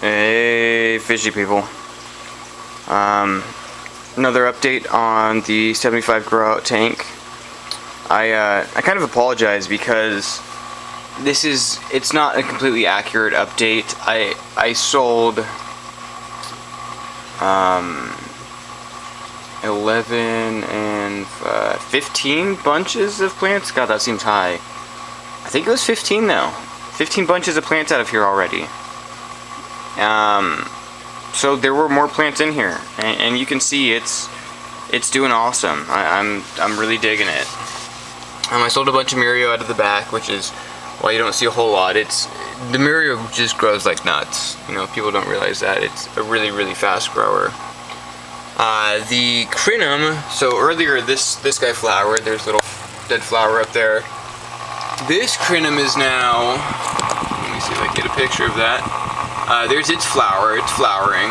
Hey, fishy people. Another update on the 75 grow out tank. I kind of apologize because it's not a completely accurate update. I sold 11 and 15 bunches of plants. God, that seems high. I think it was 15 though. 15 bunches of plants out of here already. So there were more plants in here, and you can see it's doing awesome. I'm really digging it. I sold a bunch of Mirio out of the back, which is why you don't see a whole lot. The Mirio just grows like nuts. You know, people don't realize that. It's a really fast grower. The crinum, so earlier this guy flowered. There's a little dead flower up there. This crinum is now, let me see if I can get a picture of that. There's its flower, it's flowering.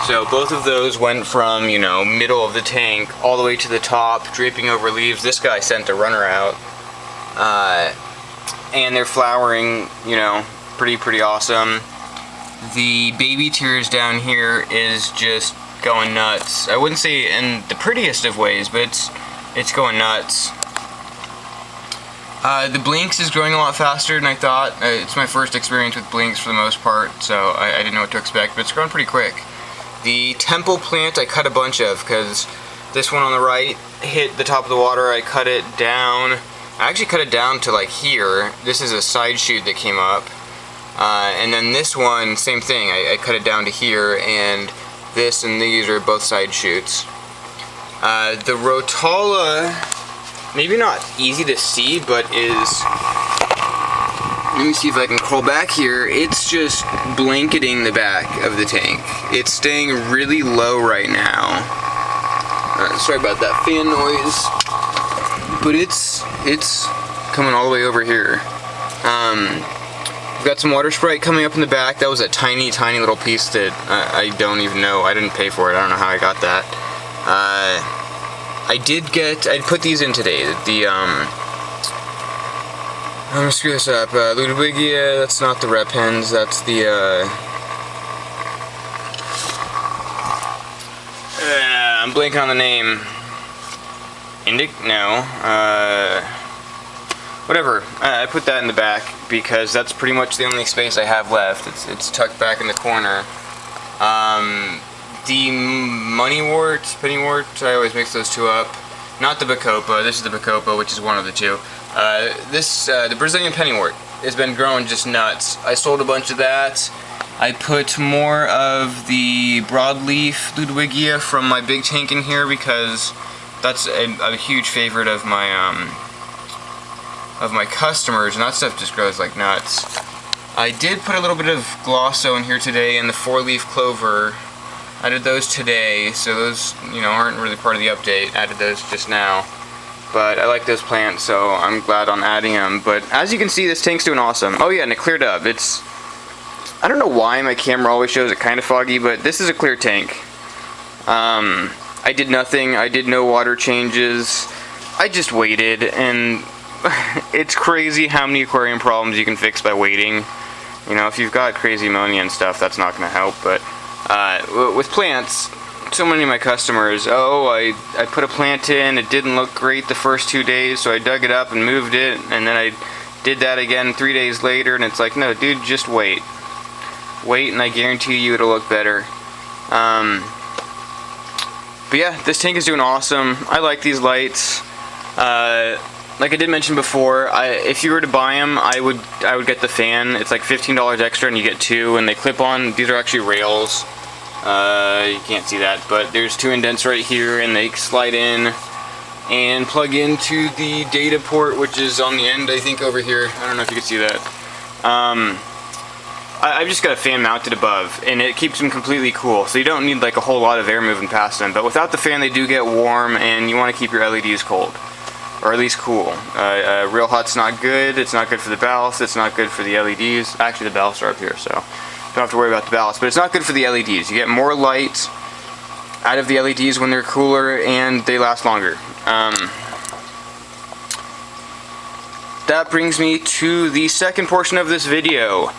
So both of those went from, you know, middle of the tank all the way to the top, draping over leaves. This guy sent a runner out. And they're flowering, you know, pretty awesome. The baby tears down here is just going nuts. I wouldn't say in the prettiest of ways, but it's going nuts. The Blinks is growing a lot faster than I thought. It's my first experience with Blinks for the most part, so I didn't know what to expect, but it's growing pretty quick. The Temple plant I cut a bunch of because this one on the right hit the top of the water. I cut it down. I actually cut it down to like here. This is a side shoot that came up. And then this one, same thing. I cut it down to here, and this and these are both side shoots. The Rotala, maybe not easy to see, but is, let me see if I can crawl back here. It's just blanketing the back of the tank. It's staying really low right now. Sorry about that fan noise, but it's coming all the way over here. We've got some water Sprite coming up in the back. That was a tiny little piece that I don't even know. I didn't pay for it. I don't know how I got that. I put these in today. I'm gonna screw this up. Ludwigia, that's not the rep hens, that's the, I'm blanking on the name. Whatever. I put that in the back because that's pretty much the only space I have left. It's tucked back in the corner. The Pennywort, I always mix those two up. Not the Bacopa, this is the Bacopa, which is one of the two. The Brazilian Pennywort has been growing just nuts. I sold a bunch of that. I put more of the broadleaf Ludwigia from my big tank in here because that's a huge favorite of my customers, and that stuff just grows like nuts. I did put a little bit of Glosso in here today, and the 4-leaf clover. I did those today, so those, you know, aren't really part of the update. Added those just now. But I like those plants, so I'm glad on adding them. But as you can see, this tank's doing awesome. Oh yeah, and it cleared up. I don't know why my camera always shows it kind of foggy, but this is a clear tank. I did nothing. I did no water changes. I just waited, and it's crazy how many aquarium problems you can fix by waiting. You know, if you've got crazy ammonia and stuff, that's not going to help, but with plants, so many of my customers, I put a plant in, it didn't look great the first 2 days, so I dug it up and moved it, and then I did that again 3 days later, and it's like, no dude, just wait, and I guarantee you it'll look better. But yeah, this tank is doing awesome. I like these lights. Like I did mention before, if you were to buy them, I would get the fan. It's like $15 extra, and you get two, and they clip on. These are actually rails. You can't see that, but there's two indents right here, and they slide in and plug into the data port, which is on the end, I think, over here. I don't know if you can see that. I've just got a fan mounted above, and it keeps them completely cool, so you don't need like a whole lot of air moving past them. But without the fan, they do get warm, and you want to keep your LEDs cold, or at least cool. Real hot's not good. It's not good for the ballast. It's not good for the LEDs. Actually, the ballasts are up here, so don't have to worry about the ballast. But it's not good for the LEDs. You get more light out of the LEDs when they're cooler, and they last longer. That brings me to the second portion of this video.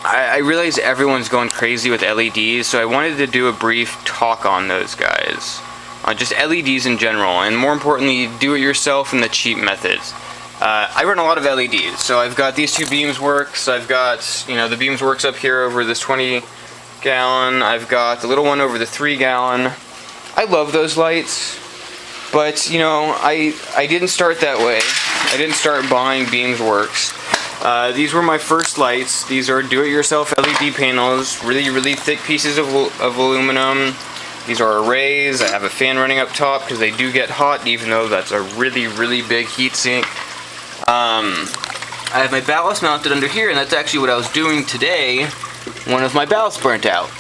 I realize everyone's going crazy with LEDs, so I wanted to do a brief talk on those guys. Just LEDs in general, and more importantly, do-it-yourself and the cheap methods. I run a lot of LEDs, so I've got these two Beamsworks. I've got, you know, the Beamsworks up here over this 20-gallon. I've got the little one over the 3-gallon. I love those lights, but you know, I didn't start that way. I didn't start buying Beamsworks. These were my first lights. These are do-it-yourself LED panels, really thick pieces of aluminum. These are arrays. I have a fan running up top because they do get hot, even though that's a really big heat sink. I have my ballast mounted under here, and that's actually what I was doing today. One of my ballasts burnt out.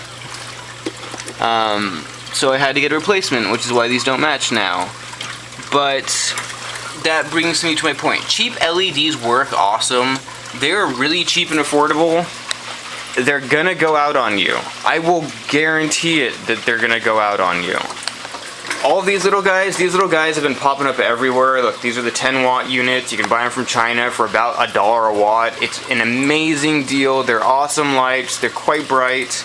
So I had to get a replacement, which is why these don't match now. But that brings me to my point. Cheap LEDs work awesome. They're really cheap and affordable. They're gonna go out on you. I will guarantee it that they're gonna go out on you. All of these little guys have been popping up everywhere. Look, these are the 10-watt units. You can buy them from China for about $1 a watt. It's an amazing deal. They're awesome lights. They're quite bright.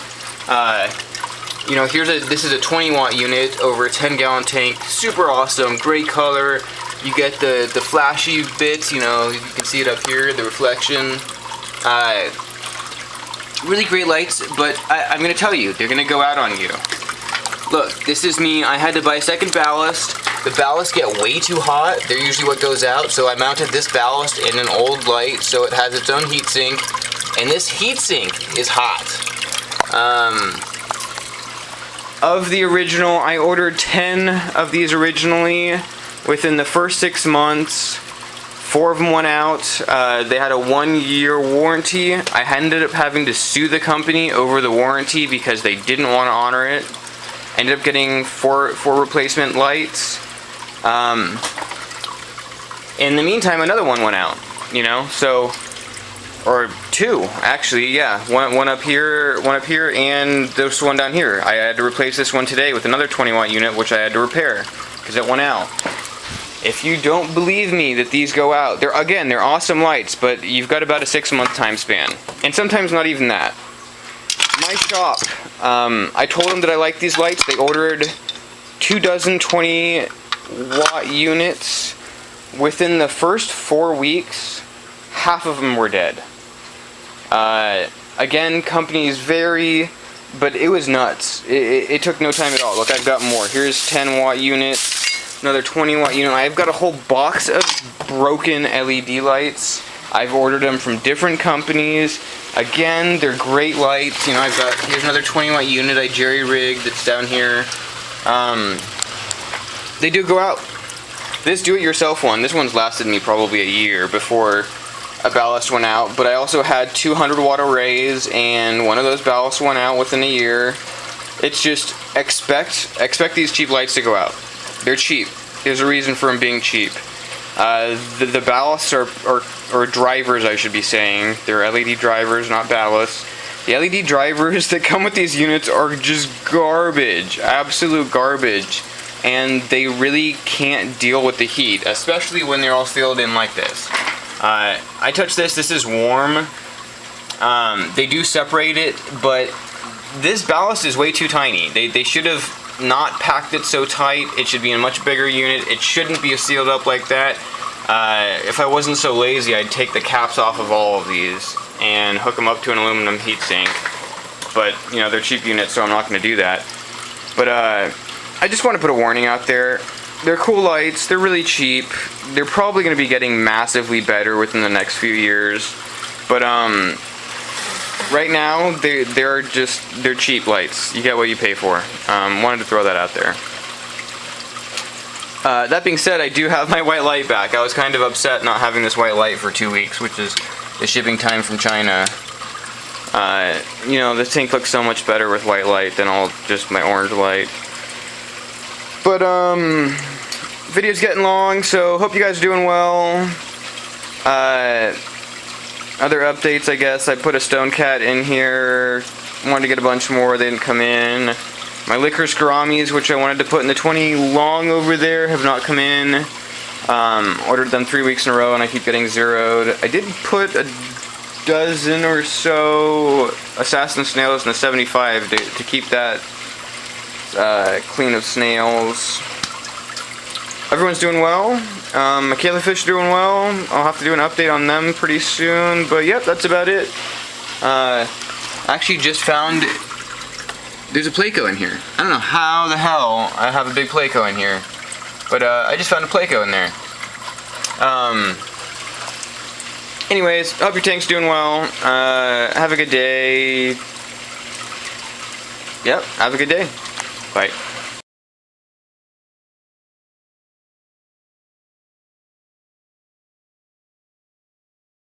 You know, this is a 20-watt unit over a 10-gallon tank. Super awesome, great color. You get the flashy bits, you know, you can see it up here, the reflection. Really great lights, but I'm going to tell you, they're going to go out on you. Look, this is me. I had to buy a second ballast. The ballasts get way too hot. They're usually what goes out, so I mounted this ballast in an old light, so it has its own heatsink, and this heatsink is hot. Of the original, I ordered 10 of these originally. Within the first 6 months, 4 of them went out. They had a 1-year warranty. I ended up having to sue the company over the warranty because they didn't want to honor it. Ended up getting four replacement lights. In the meantime, another one went out, you know, so, or 2 actually, yeah, one up here, and this one down here. I had to replace this one today with another 20-watt unit, which I had to repair because it went out. If you don't believe me that these go out, they're awesome lights, but you've got about a 6-month time span, and sometimes not even that. My shop, I told them that I like these lights. They ordered 2 dozen 20-watt units. Within the first 4 weeks, half of them were dead. Again, companies vary, but it was nuts. It took no time at all. Look, I've got more. Here's 10-watt units. Another 20-watt unit. I've got a whole box of broken LED lights. I've ordered them from different companies. Again, they're great lights. You know, here's another 20-watt unit I jerry-rigged that's down here. They do go out. This do-it-yourself one, this one's lasted me probably a year before a ballast went out, but I also had 200-watt arrays, and one of those ballasts went out within a year. It's just, expect these cheap lights to go out. They're cheap. There's a reason for them being cheap. The ballasts or drivers, I should be saying. They're LED drivers, not ballasts. The LED drivers that come with these units are just garbage. Absolute garbage. And they really can't deal with the heat, especially when they're all filled in like this. I touched this. This is warm. They do separate it, but this ballast is way too tiny. They should have not packed it so tight. It should be in a much bigger unit. It shouldn't be sealed up like that. If I wasn't so lazy, I'd take the caps off of all of these and hook them up to an aluminum heatsink. But, you know, they're cheap units, so I'm not going to do that. But, I just want to put a warning out there. They're cool lights. They're really cheap. They're probably going to be getting massively better within the next few years. But, right now, they're cheap lights. You get what you pay for. Wanted to throw that out there. That being said, I do have my white light back. I was kind of upset not having this white light for 2 weeks, which is the shipping time from China. You know, the tank looks so much better with white light than just my orange light. But, video's getting long, so hope you guys are doing well. Other updates, I guess. I put a Stone Cat in here. Wanted to get a bunch more. They didn't come in. My licorice gouramis, which I wanted to put in the 20 long over there, have not come in. Ordered them 3 weeks in a row, and I keep getting zeroed. I did put a dozen or so assassin snails in the 75 to keep that clean of snails. Everyone's doing well. My killifish are doing well. I'll have to do an update on them pretty soon. But yep, that's about it. Actually just found there's a Placo in here. I don't know how the hell I have a big Placo in here. But I just found a Placo in there. Anyways, hope your tank's doing well. Have a good day. Yep, have a good day. Bye.